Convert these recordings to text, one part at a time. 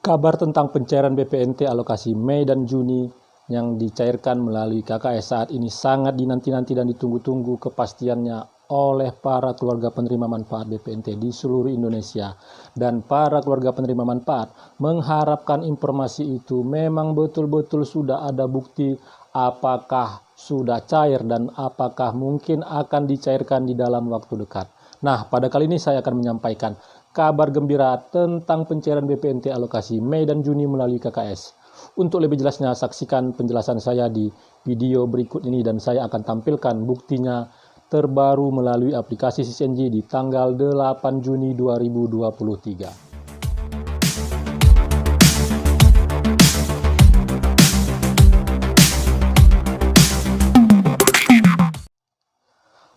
Kabar tentang pencairan BPNT alokasi Mei dan Juni yang dicairkan melalui KKS saat ini sangat dinanti-nanti dan ditunggu-tunggu kepastiannya oleh para keluarga penerima manfaat BPNT di seluruh Indonesia. Dan para keluarga penerima manfaat mengharapkan informasi itu memang betul-betul sudah ada bukti apakah sudah cair dan apakah mungkin akan dicairkan di dalam waktu dekat. Nah, pada kali ini saya akan menyampaikan kabar gembira tentang pencairan BPNT alokasi Mei dan Juni melalui KKS. Untuk lebih jelasnya, saksikan penjelasan saya di video berikut ini dan saya akan tampilkan buktinya terbaru melalui aplikasi SysNJ di tanggal 8 Juni 2023.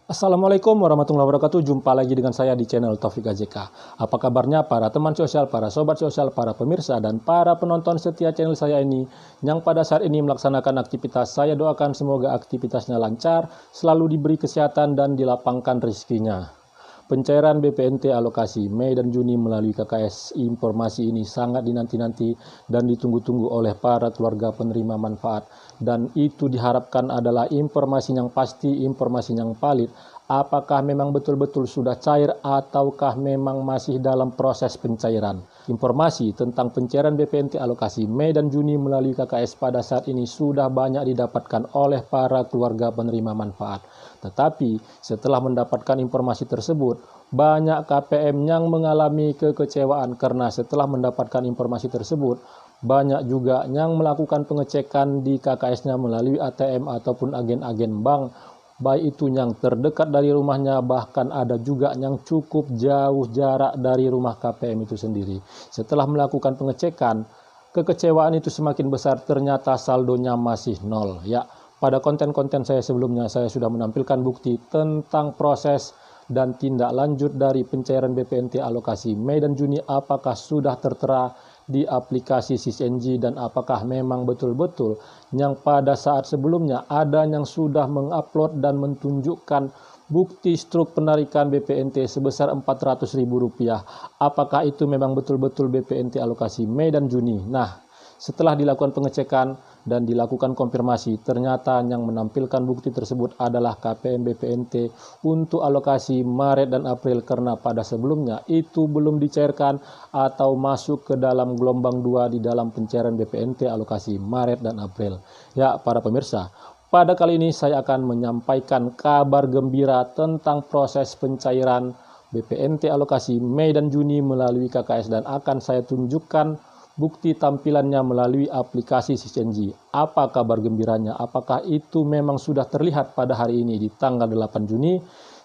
Assalamualaikum warahmatullahi wabarakatuh. Jumpa lagi dengan saya di channel Taufik AJK. Apa kabarnya para teman sosial, para sobat sosial, para pemirsa, dan para penonton setia channel saya ini yang pada saat ini melaksanakan aktivitas. Saya doakan semoga aktivitasnya lancar, selalu diberi kesehatan dan dilapangkan rezekinya. Pencairan BPNT alokasi Mei dan Juni melalui KKS, informasi ini sangat dinanti-nanti dan ditunggu-tunggu oleh para keluarga penerima manfaat. Dan itu diharapkan adalah informasi yang pasti, informasi yang valid. Apakah memang betul-betul sudah cair ataukah memang masih dalam proses pencairan. Informasi tentang pencairan BPNT alokasi Mei dan Juni melalui KKS pada saat ini sudah banyak didapatkan oleh para keluarga penerima manfaat. Tetapi setelah mendapatkan informasi tersebut, banyak KPM yang mengalami kekecewaan karena setelah mendapatkan informasi tersebut, banyak juga yang melakukan pengecekan di KKS-nya melalui ATM ataupun agen-agen bank, baik itu yang terdekat dari rumahnya, bahkan ada juga yang cukup jauh jarak dari rumah KPM itu sendiri. Setelah melakukan pengecekan, kekecewaan itu semakin besar, ternyata saldonya masih nol. Ya, pada konten-konten saya sebelumnya saya sudah menampilkan bukti tentang proses dan tindak lanjut dari pencairan BPNT alokasi Mei dan Juni, apakah sudah tertera di aplikasi SysNJ dan apakah memang betul-betul yang pada saat sebelumnya ada yang sudah mengupload dan menunjukkan bukti struk penarikan BPNT sebesar Rp400.000. Apakah itu memang betul-betul BPNT alokasi Mei dan Juni? Nah, setelah dilakukan pengecekan dan dilakukan konfirmasi, ternyata yang menampilkan bukti tersebut adalah KPM BPNT untuk alokasi Maret dan April karena pada sebelumnya itu belum dicairkan atau masuk ke dalam gelombang 2 di dalam pencairan BPNT alokasi Maret dan April. Ya, para pemirsa, pada kali ini saya akan menyampaikan kabar gembira tentang proses pencairan BPNT alokasi Mei dan Juni melalui KKS dan akan saya tunjukkan bukti tampilannya melalui aplikasi SysNJ. Apa kabar gembiranya? Apakah itu memang sudah terlihat pada hari ini di tanggal 8 Juni?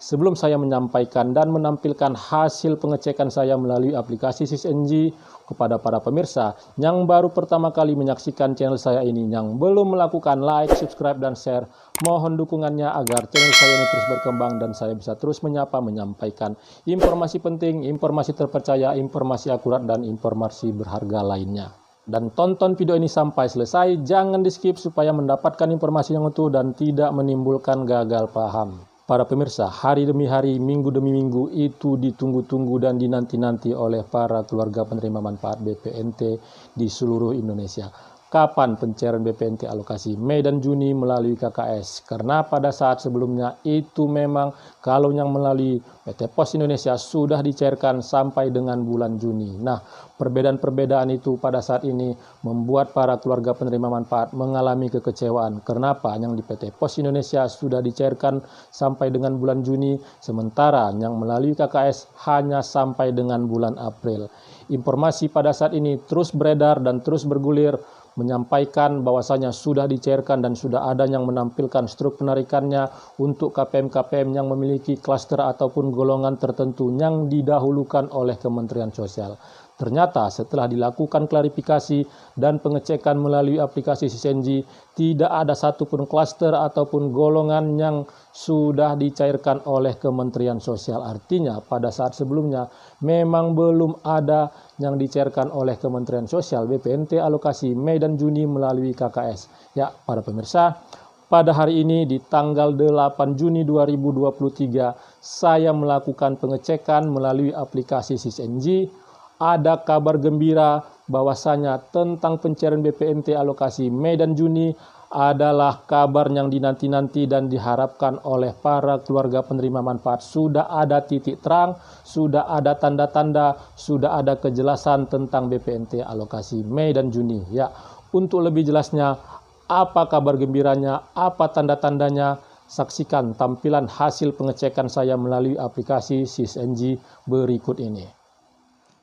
Sebelum saya menyampaikan dan menampilkan hasil pengecekan saya melalui aplikasi SysNJ kepada para pemirsa yang baru pertama kali menyaksikan channel saya ini, yang belum melakukan like, subscribe, dan share, mohon dukungannya agar channel saya ini terus berkembang dan saya bisa terus menyampaikan informasi penting, informasi terpercaya, informasi akurat, dan informasi berharga lainnya. Dan tonton video ini sampai selesai, jangan di skip supaya mendapatkan informasi yang utuh dan tidak menimbulkan gagal paham. Para pemirsa, hari demi hari, minggu demi minggu itu ditunggu-tunggu dan dinanti-nanti oleh para keluarga penerima manfaat BPNT di seluruh Indonesia. Kapan pencairan BPNT alokasi Mei dan Juni melalui KKS? Karena pada saat sebelumnya itu memang kalau yang melalui PT Pos Indonesia sudah dicairkan sampai dengan bulan Juni. Nah, perbedaan-perbedaan itu pada saat ini membuat para keluarga penerima manfaat mengalami kekecewaan. Kenapa? Yang di PT Pos Indonesia sudah dicairkan sampai dengan bulan Juni, sementara yang melalui KKS hanya sampai dengan bulan April. Informasi pada saat ini terus beredar dan terus bergulir menyampaikan bahwasanya sudah dicairkan dan sudah ada yang menampilkan struk penarikannya untuk KPM-KPM yang memiliki klaster ataupun golongan tertentu yang didahulukan oleh Kementerian Sosial. Ternyata setelah dilakukan klarifikasi dan pengecekan melalui aplikasi SysNJ, tidak ada satupun klaster ataupun golongan yang sudah dicairkan oleh Kementerian Sosial. Artinya pada saat sebelumnya memang belum ada yang dicairkan oleh Kementerian Sosial BPNT alokasi Mei dan Juni melalui KKS. Ya, para pemirsa, pada hari ini di tanggal 8 Juni 2023 saya melakukan pengecekan melalui aplikasi SysNJ. Ada kabar gembira bahwasanya tentang pencairan BPNT alokasi Mei dan Juni adalah kabar yang dinanti-nanti dan diharapkan oleh para keluarga penerima manfaat. Sudah ada titik terang, sudah ada tanda-tanda, sudah ada kejelasan tentang BPNT alokasi Mei dan Juni. Ya, untuk lebih jelasnya, apa kabar gembiranya, apa tanda-tandanya, saksikan tampilan hasil pengecekan saya melalui aplikasi SysNG berikut ini.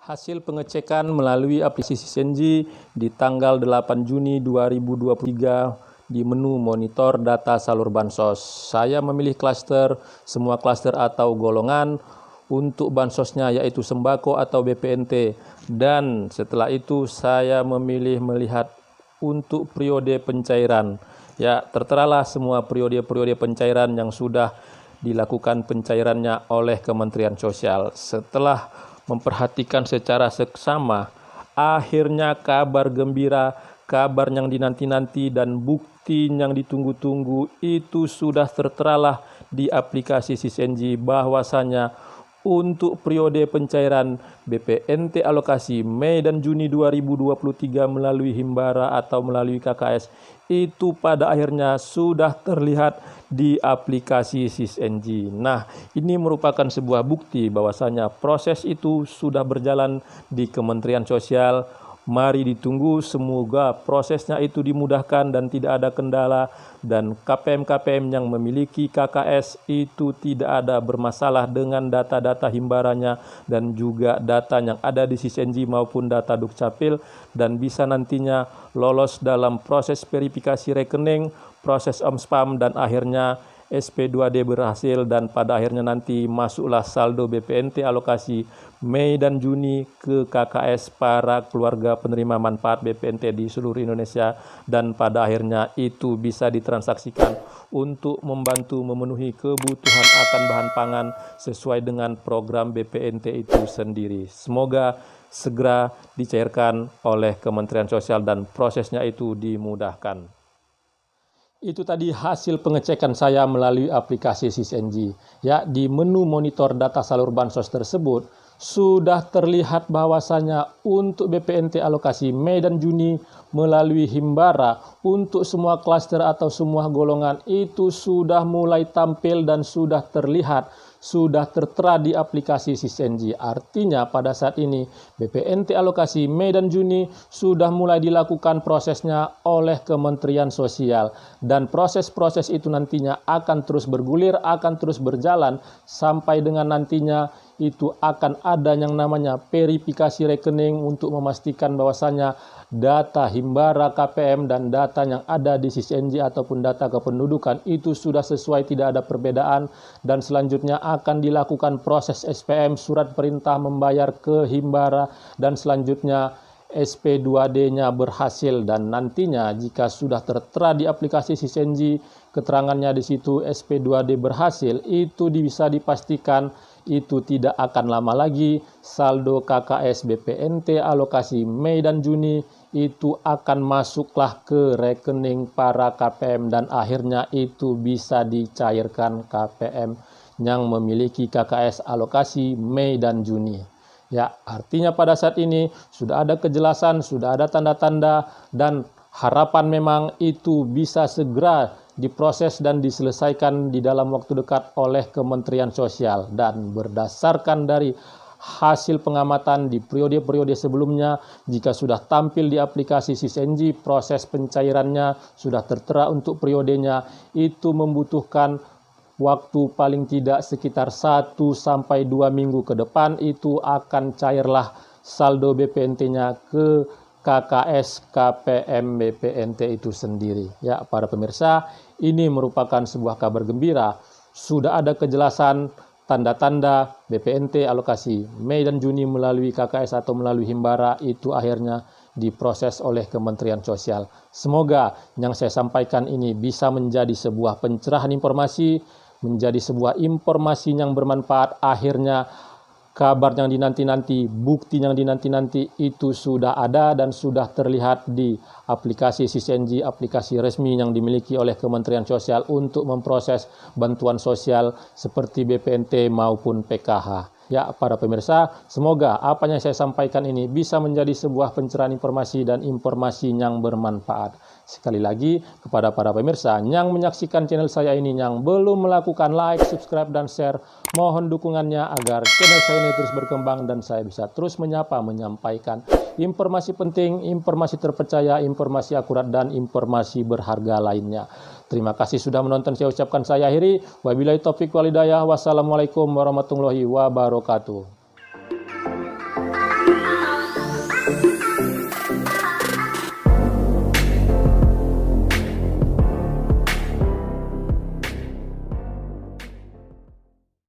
Hasil pengecekan melalui aplikasi SysNG di tanggal 8 Juni 2023 di menu monitor data salur bansos. Saya memilih klaster, semua klaster atau golongan untuk bansosnya yaitu sembako atau BPNT. Dan setelah itu saya memilih melihat untuk periode pencairan. Ya, terteralah semua periode-periode pencairan yang sudah dilakukan pencairannya oleh Kementerian Sosial. Setelah memperhatikan secara seksama, akhirnya kabar gembira, kabar yang dinanti-nanti dan bukti yang ditunggu-tunggu itu sudah terteralah di aplikasi SysNG bahwasanya untuk periode pencairan BPNT alokasi Mei dan Juni 2023 melalui Himbara atau melalui KKS itu pada akhirnya sudah terlihat di aplikasi SysNG. Nah, ini merupakan sebuah bukti bahwasanya proses itu sudah berjalan di Kementerian Sosial. Mari ditunggu, semoga prosesnya itu dimudahkan dan tidak ada kendala, dan KPM-KPM yang memiliki KKS itu tidak ada bermasalah dengan data-data himbaranya dan juga data yang ada di SysNG maupun data Dukcapil, dan bisa nantinya lolos dalam proses verifikasi rekening, proses Omspam, dan akhirnya SP2D berhasil, dan pada akhirnya nanti masuklah saldo BPNT alokasi Mei dan Juni ke KKS para keluarga penerima manfaat BPNT di seluruh Indonesia, dan pada akhirnya itu bisa ditransaksikan untuk membantu memenuhi kebutuhan akan bahan pangan sesuai dengan program BPNT itu sendiri. Semoga segera dicairkan oleh Kementerian Sosial dan prosesnya itu dimudahkan. Itu tadi hasil pengecekan saya melalui aplikasi SysNG. Ya, di menu monitor data salur bansos tersebut sudah terlihat bahwasanya untuk BPNT alokasi Mei dan Juni melalui Himbara untuk semua klaster atau semua golongan itu sudah mulai tampil dan sudah terlihat, sudah tertera di aplikasi SysNG. Artinya pada saat ini BPNT alokasi Mei dan Juni sudah mulai dilakukan prosesnya oleh Kementerian Sosial, dan proses-proses itu nantinya akan terus bergulir, akan terus berjalan sampai dengan nantinya itu akan ada yang namanya verifikasi rekening untuk memastikan bahwasanya data Himbara, KPM, dan data yang ada di SysNG ataupun data kependudukan itu sudah sesuai, tidak ada perbedaan, dan selanjutnya akan dilakukan proses SPM, surat perintah membayar ke Himbara, dan selanjutnya SP2D-nya berhasil, dan nantinya jika sudah tertera di aplikasi SysNG keterangannya di situ SP2D berhasil, itu bisa dipastikan itu tidak akan lama lagi saldo KKS BPNT alokasi Mei dan Juni itu akan masuklah ke rekening para KPM, dan akhirnya itu bisa dicairkan KPM yang memiliki KKS alokasi Mei dan Juni. Ya, artinya pada saat ini sudah ada kejelasan, sudah ada tanda-tanda, dan harapan memang itu bisa segera diproses dan diselesaikan di dalam waktu dekat oleh Kementerian Sosial. Dan berdasarkan dari hasil pengamatan di periode-periode sebelumnya, jika sudah tampil di aplikasi SysNG, proses pencairannya sudah tertera untuk periodenya, itu membutuhkan waktu paling tidak sekitar 1 sampai 2 minggu ke depan itu akan cairlah saldo BPNT-nya ke KKS KPM BPNT itu sendiri. Ya, para pemirsa, ini merupakan sebuah kabar gembira. Sudah ada kejelasan tanda-tanda BPNT alokasi Mei dan Juni melalui KKS atau melalui Himbara itu akhirnya diproses oleh Kementerian Sosial. Semoga yang saya sampaikan ini bisa menjadi sebuah pencerahan informasi, menjadi sebuah informasi yang bermanfaat. Akhirnya kabar yang dinanti-nanti, bukti yang dinanti-nanti itu sudah ada dan sudah terlihat di aplikasi SysNG, aplikasi resmi yang dimiliki oleh Kementerian Sosial untuk memproses bantuan sosial seperti BPNT maupun PKH. Ya, para pemirsa, semoga apa yang saya sampaikan ini bisa menjadi sebuah pencerahan informasi dan informasi yang bermanfaat. Sekali lagi, kepada para pemirsa yang menyaksikan channel saya ini yang belum melakukan like, subscribe, dan share, mohon dukungannya agar channel saya ini terus berkembang dan saya bisa terus menyampaikan informasi penting, informasi terpercaya, informasi akurat, dan informasi berharga lainnya. Terima kasih sudah menonton. Saya ucapkan saya akhiri. Wabillahi taufiq wal hidayah. Wassalamualaikum warahmatullahi wabarakatuh.